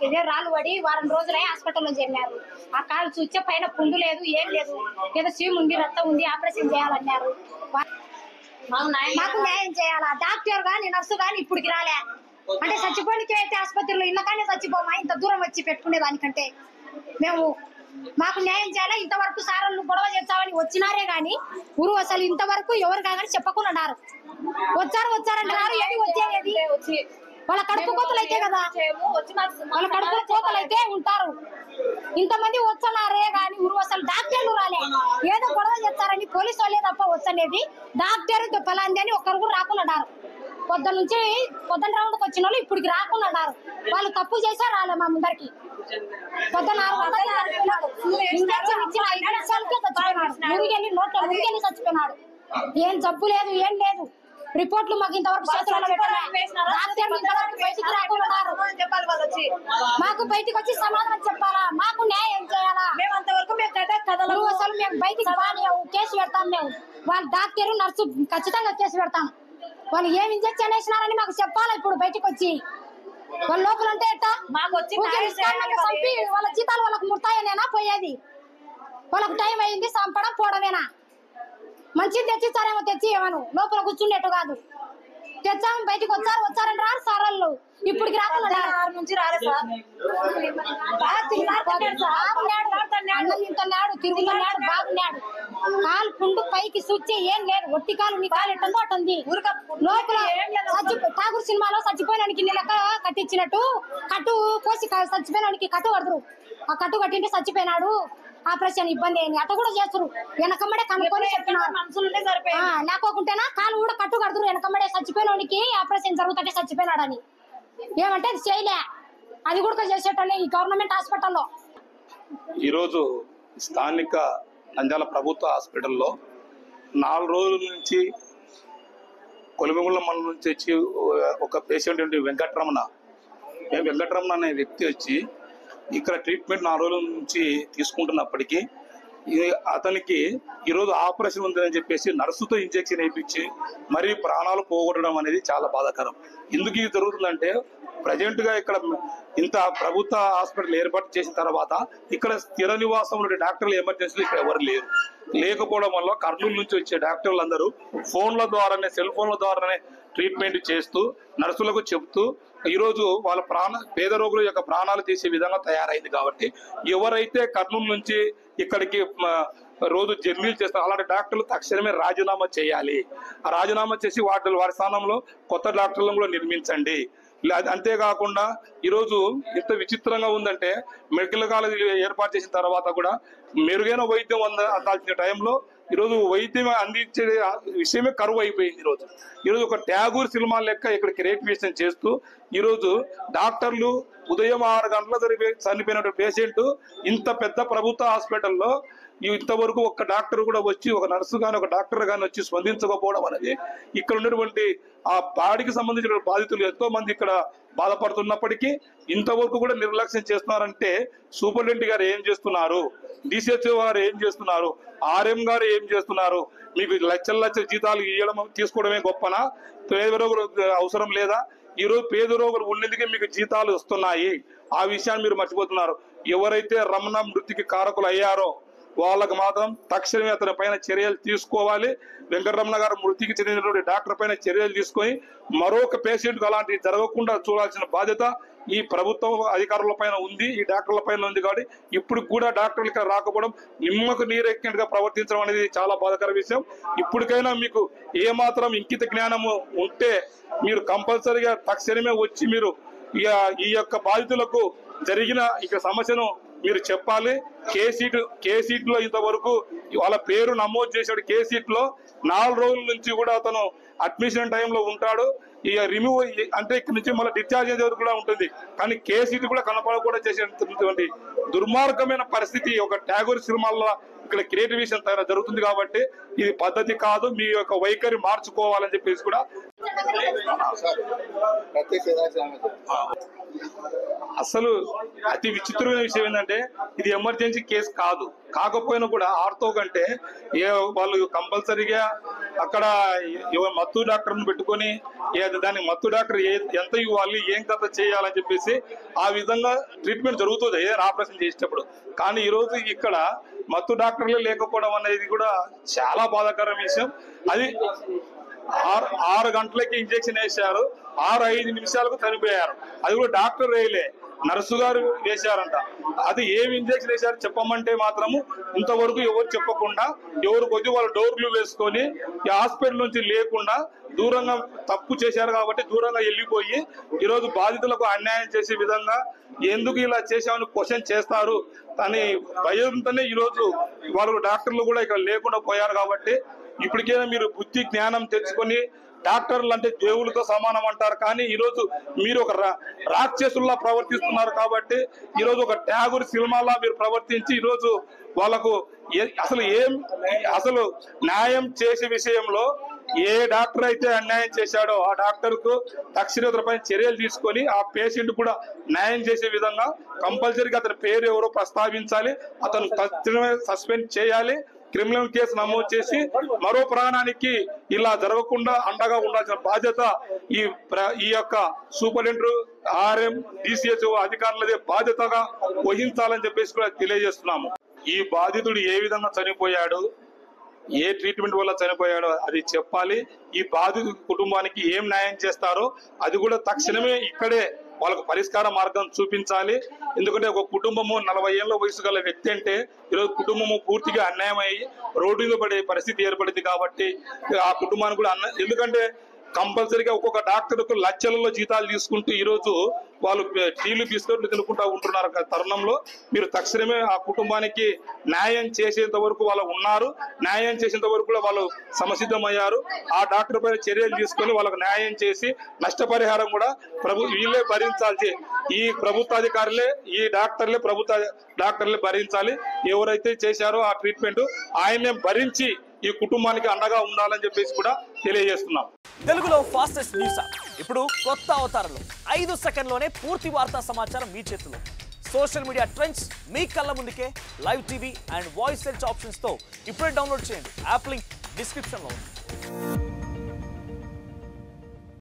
ఇదే రాళ్ళు పడి వారం రోజులై హాస్పిటల్లో చేరినారు. ఆ కాలు చూస్తే పైన పుండు లేదు, ఏం లేదు, ఏదో సీమ్ ఉంది, రక్తం ఉంది, ఆపరేషన్ చేయాలన్నారు. మాకు న్యాయం చేయాలా? డాక్టర్ గాని నర్సు గాని ఇప్పటికి రాలే. అంటే చచ్చిపోనికి అయితే ఆసుపత్రిలో ఇళ్ళకానే చచ్చిపోమా? ఇంత దూరం వచ్చి పెట్టుకునే దానికంటే మేము మాకు న్యాయం చేయాలా? ఇంతవరకు సారోళ్ళు గొడవ చేస్తామని వచ్చినారే గాని ఊరు అసలు ఇంతవరకు ఎవరు కాగానే చెప్పకుండా వచ్చారంటారు. ఏది వచ్చేది వాళ్ళ కడుపు కోతలు అయితే కదా, వాళ్ళ కడుపు కోతలు అయితే ఉంటారు. ఇంతమంది వచ్చన్నారే గాని ఊరు అసలు డాక్టర్లు రాలే. ఏదో గొడవ చేస్తారని పోలీసు వాళ్ళే తప్ప వచ్చనేది డాక్టర్ ఫలాంది అని ఒక్కరు కూడా రాకున్నారు. పొద్దున్న రౌండ్కి వచ్చిన వాళ్ళు ఇప్పటికి రాకున్నారు. వాళ్ళు తప్పు చేశారు రాలే మా ముందరికి. పొద్దున్న 6 గంటలకు ఇంజక్షన్ ఇచ్చిన 5 నిమిషాలకే చచ్చిపోయినాడు. మురిగెళ్ళి నోట్లో మురిగెళ్ళి చచ్చిపోయినాడు. ఏం జబ్బు లేదు, ఏం లేదు. రిపోర్ట్లు మాకు ఇంతవరకు బయటికి రాకున్నారు. మాకు బయటికి వచ్చి సమాధానం చెప్పాలా? మాకు న్యాయం చేయాలా? అసలు మేము బయటికి బాగాలేవు, కేసు పెడతాం. మేము వాళ్ళ డాక్టర్ నర్సు ఖచ్చితంగా కేసు పెడతాం. వాళ్ళు ఏం ఇంజక్షన్ వేసినారని మాకు చెప్పాలా? ఇప్పుడు బయటకు వచ్చి వాళ్ళ లోపల అంటే ఎట్టా చంపి వాళ్ళ జీతాలు వాళ్ళకు ముడతాయనేనా పోయేది? వాళ్ళకు టైం అయింది, చంపడం పోవడమేనా? మంచిది తెచ్చిస్తారేమో, తెచ్చి ఏమను లోపల కూర్చుండేట్టు కాదు. తెచ్చాము, బయటకు వచ్చారని రారు సార్ వాళ్ళు. ఇప్పటికి రాకుండా అన్నం తింటున్నాడు, తిరుగుతున్నాడు, బాగున్నాడు. కాలు పుండు పైకి చూస్తే ఏం లేదు, ఒట్టి కాలు. నీ కాలు ఎట్టందో అట్టుంది. లోపల ఠాగూర్ సినిమాలో చచ్చిపోయినానికి లెక్క కట్టించినట్టు కట్టు కోసి చచ్చిపోయినానికి కట్టు కడతారు. ఆ కట్టు కట్టింటే చచ్చిపోయినాడు, ఆపరేషన్ ఇబ్బంది అయింది అట్ట కూడా చేస్తారు. వెనకమ్మడే కనుక్కొని చెప్పినారు. లేకోకుంటేనా కాలు కూడా కట్టు కడతారు. వెనకమ్మడే చచ్చిపోయినోనికి ఆపరేషన్ జరుగుతుంటే చచ్చిపోయినాడని ఏమంటే అది చేయలే. అది కూడా చేసేటోళ్ళే ఈ గవర్నమెంట్ హాస్పిటల్లో. ఈరోజు స్థానిక నంద్యాల ప్రభుత్వ హాస్పిటల్లో 4 రోజుల నుంచి కొలిమిగుళ్ళ మండలం నుంచి వచ్చి ఒక పేషెంట్ వెంకటరమణ అనే వ్యక్తి వచ్చి ఇక్కడ ట్రీట్మెంట్ 4 రోజుల నుంచి తీసుకుంటున్నప్పటికీ అతనికి ఈరోజు ఆపరేషన్ ఉందని చెప్పేసి నర్సుతో ఇంజెక్షన్ వేయించి మరీ ప్రాణాలు పోగొట్టడం అనేది చాలా బాధాకరం. ఎందుకు ఇది జరుగుతుందంటే ప్రజెంట్ గా ఇక్కడ ఇంత ప్రభుత్వ హాస్పిటల్ ఏర్పాటు చేసిన తర్వాత ఇక్కడ స్థిర నివాసం ఉండే డాక్టర్లు ఎమర్జెన్సీలు ఇక్కడ ఎవరు లేకపోవడం వల్ల కర్నూలు నుంచి వచ్చే డాక్టర్లు అందరూ ఫోన్ల ద్వారానే, సెల్ ఫోన్ల ద్వారానే ట్రీట్మెంట్ చేస్తూ నర్సులకు చెబుతూ ఈరోజు వాళ్ళ పేద రోగుల యొక్క ప్రాణాలు తీసే విధంగా తయారైంది. కాబట్టి ఎవరైతే కర్నూలు నుంచి ఇక్కడికి రోజు జర్నీలు చేస్తారు అలాంటి డాక్టర్లు తక్షణమే రాజీనామా చేయాలి. ఆ రాజీనామా చేసి వారి స్థానంలో కొత్త డాక్టర్లను కూడా నిర్మించండి. అంతేకాకుండా ఈరోజు ఎంత విచిత్రంగా ఉందంటే మెడికల్ కాలేజీ ఏర్పాటు చేసిన తర్వాత కూడా మెరుగైన వైద్యం అందాల్సిన టైంలో ఈరోజు వైద్యం అందించే విషయమే కరువు అయిపోయింది. ఈరోజు ఒక ట్యాగూర్ సినిమా లెక్క ఇక్కడ క్రియేటివేషన్ చేస్తూ ఈరోజు డాక్టర్లు ఉదయం 6 గంటల చనిపోయిన పేషెంట్ ఇంత పెద్ద ప్రభుత్వ హాస్పిటల్లో ఇంతవరకు ఒక్క డాక్టర్ కూడా వచ్చి, ఒక నర్సు కానీ ఒక డాక్టర్ కానీ వచ్చి స్పందించకపోవడం అనేది ఇక్కడ ఉన్నటువంటి ఆ బాడీకి సంబంధించిన బాధితులు ఎంతో మంది ఇక్కడ బాధపడుతున్నప్పటికీ ఇంతవరకు కూడా నిర్లక్ష్యం చేస్తున్నారంటే సూపరింటెండెంట్ గారు ఏం చేస్తున్నారు, డిసిహెచ్ఓ గారు ఏం చేస్తున్నారు, ఆర్ఎం గారు ఏం చేస్తున్నారు? మీకు లక్షల జీతాలు తీసుకోవడమే గొప్పనా? పేద రోగులు అవసరం లేదా? ఈరోజు పేద రోగులు ఉండేందుకే మీకు జీతాలు వస్తున్నాయి. ఆ విషయాన్ని మీరు మర్చిపోతున్నారు. ఎవరైతే రమణ మృతికి కారకులు అయ్యారో వాళ్ళకు మాత్రం తక్షణమే అతని పైన చర్యలు తీసుకోవాలి. వెంకటరమణ గారు మృతికి చెందినటువంటి డాక్టర్ పైన చర్యలు తీసుకొని మరొక పేషెంట్ అలాంటివి జరగకుండా చూడాల్సిన బాధ్యత ఈ ప్రభుత్వం అధికారుల పైన ఉంది, ఈ డాక్టర్ల పైన ఉంది. కాబట్టి ఇప్పుడు కూడా డాక్టర్లు ఇక్కడ రాకపోవడం, నిమ్మకు నీరెక్కినట్టుగా ప్రవర్తించడం అనేది చాలా బాధాకర విషయం. ఇప్పటికైనా మీకు ఏమాత్రం ఇంకిత జ్ఞానము ఉంటే మీరు కంపల్సరీగా తక్షణమే వచ్చి మీరు ఈ యొక్క బాధితులకు జరిగిన ఇక సమస్యను మీరు చెప్పాలి. కేసీట్లో ఇంతవరకు వాళ్ళ పేరు నమోదు చేశాడు. కేసీట్లో 4 రోజుల నుంచి కూడా అతను అడ్మిషన్ టైంలో ఉంటాడు. ఇక రిమూవ్ అంటే ఇక్కడ నుంచి మళ్ళీ డిశ్చార్జ్ అయ్యే వరకు కూడా ఉంటుంది. కానీ కేసీట్ కూడా కనపడకుండా చేసేటువంటి దుర్మార్గమైన పరిస్థితి ఒక ట్యాగూర్ సినిమాల్లో ఇక్కడ క్రియేటివేషన్ జరుగుతుంది. కాబట్టి ఇది పద్ధతి కాదు, మీ యొక్క వైఖరి మార్చుకోవాలని చెప్పేసి కూడా అసలు అతి విచిత్రమైన విషయం ఏంటంటే ఇది ఎమర్జెన్సీ కేసు కాదు. కాకపోయినా కూడా ఆర్తో కంటే వాళ్ళు కంపల్సరీగా అక్కడ మత్తు డాక్టర్ని పెట్టుకొని దానికి మత్తు డాక్టర్ ఎంత ఇవ్వాలి, ఏం కథ చేయాలని చెప్పేసి ఆ విధంగా ట్రీట్మెంట్ జరుగుతుంది ఏదైనా ఆపరేషన్ చేసేటప్పుడు. కానీ ఈరోజు ఇక్కడ మత్తు డాక్టర్లే లేకపోవడం అనేది కూడా చాలా బాధాకరమైన విషయం. అది 6 గంటలకి ఇంజెక్షన్ వేశారు, 6-5 నిమిషాలకు చనిపోయారు. అది కూడా డాక్టర్ వేయలే, నర్సు గారు వేశారంట. అది ఏమి ఇంజెక్షన్ వేశారు చెప్పమంటే మాత్రము ఇంతవరకు ఎవరు చెప్పకుండా ఎవరు కొద్ది వాళ్ళ డోర్లు వేసుకొని ఈ హాస్పిటల్ నుంచి లేకుండా దూరంగా తప్పు చేశారు కాబట్టి దూరంగా వెళ్ళిపోయి ఈరోజు బాధితులకు అన్యాయం చేసే విధంగా ఎందుకు ఇలా చేశామని క్వశ్చన్ చేస్తారు అని భయంతోనే ఈరోజు వాళ్ళు డాక్టర్లు కూడా ఇక్కడ లేకుండా పోయారు. కాబట్టి ఇప్పటికైనా మీరు బుద్ధి జ్ఞానం తెచ్చుకొని, డాక్టర్లు అంటే దేవుళ్ళతో సమానం అంటారు కానీ ఈరోజు మీరు ఒక రాక్షసుల్లా ప్రవర్తిస్తున్నారు. కాబట్టి ఈరోజు ఒక ట్యాగూర్ సినిమాలా మీరు ప్రవర్తించి ఈరోజు వాళ్ళకు అసలు న్యాయం చేసే విషయంలో ఏ డాక్టర్ అయితే అన్యాయం చేశాడో ఆ డాక్టర్ కు తక్షణపై చర్యలు తీసుకొని ఆ పేషెంట్ కూడా న్యాయం చేసే విధంగా కంపల్సరీగా అతని పేరు ఎవరో ప్రస్తావించాలి, అతను తక్షణమే సస్పెండ్ చేయాలి, క్రిమినల్ కేసు నమోదు చేసి మరో ప్రాణానికి ఇలా జరగకుండా అండగా ఉండాల్సిన బాధ్యత ఈ యొక్క సూపరింటెండెంట్, ఆర్ఎం, డిసిహెచ్ఓ అధికారులదే బాధ్యతగా వహించాలని చెప్పేసి కూడా తెలియజేస్తున్నాము. ఈ బాధితుడు ఏ విధంగా చనిపోయాడు, ఏ ట్రీట్మెంట్ వల్ల చనిపోయాడో అది చెప్పాలి. ఈ బాధితుడి కుటుంబానికి ఏం న్యాయం చేస్తారో అది కూడా తక్షణమే ఇక్కడే వాళ్ళకు పరిష్కార మార్గం చూపించాలి. ఎందుకంటే ఒక కుటుంబము 40 ఏళ్ల వయసు గల వ్యక్తి అంటే ఈరోజు కుటుంబము పూర్తిగా అన్యాయం అయ్యి రోడ్డు మీద పడే పరిస్థితి ఏర్పడింది. కాబట్టి ఆ కుటుంబానికి కూడా ఎందుకంటే కంపల్సరీగా ఒక్కొక్క డాక్టర్ కు లక్షలలో జీతాలు తీసుకుంటూ ఈరోజు వాళ్ళు టీలు బిస్కెట్లు తినుకుంటా ఉంటున్నారు తరుణంలో మీరు తక్షణమే ఆ కుటుంబానికి న్యాయం చేసేంత వరకు వాళ్ళు ఉన్నారు, న్యాయం చేసేంత వరకు కూడా వాళ్ళు సమసిద్ధమయ్యారు. ఆ డాక్టర్ పైన చర్యలు తీసుకొని వాళ్ళకు న్యాయం చేసి నష్టపరిహారం కూడా వీళ్ళే భరించాల్సి, ఈ ప్రభుత్వ అధికారులే, ఈ డాక్టర్లే భరించాలి. ఎవరైతే చేశారో ఆ ట్రీట్మెంట్ ఆయనే భరించి ఈ కుటుంబానికి అండగా ఉండాలని చెప్పేసి కూడా తెలియజేస్తున్నాం. తెలుగులో ఫాస్టెస్ట్ న్యూస్ ఇప్పుడు కొత్త అవతారంలో 5 సెకండ్లోనే పూర్తి వార్తా సమాచారం మీ చేతిలో. సోషల్ మీడియా ట్రెండ్స్ మీ కళ్ళ ముందుకే live TV and voice search options తో ఇప్పుడే డౌన్లోడ్ చేయండి. యాప్ లింక్ డిస్క్రిప్షన్ లో ఉంది.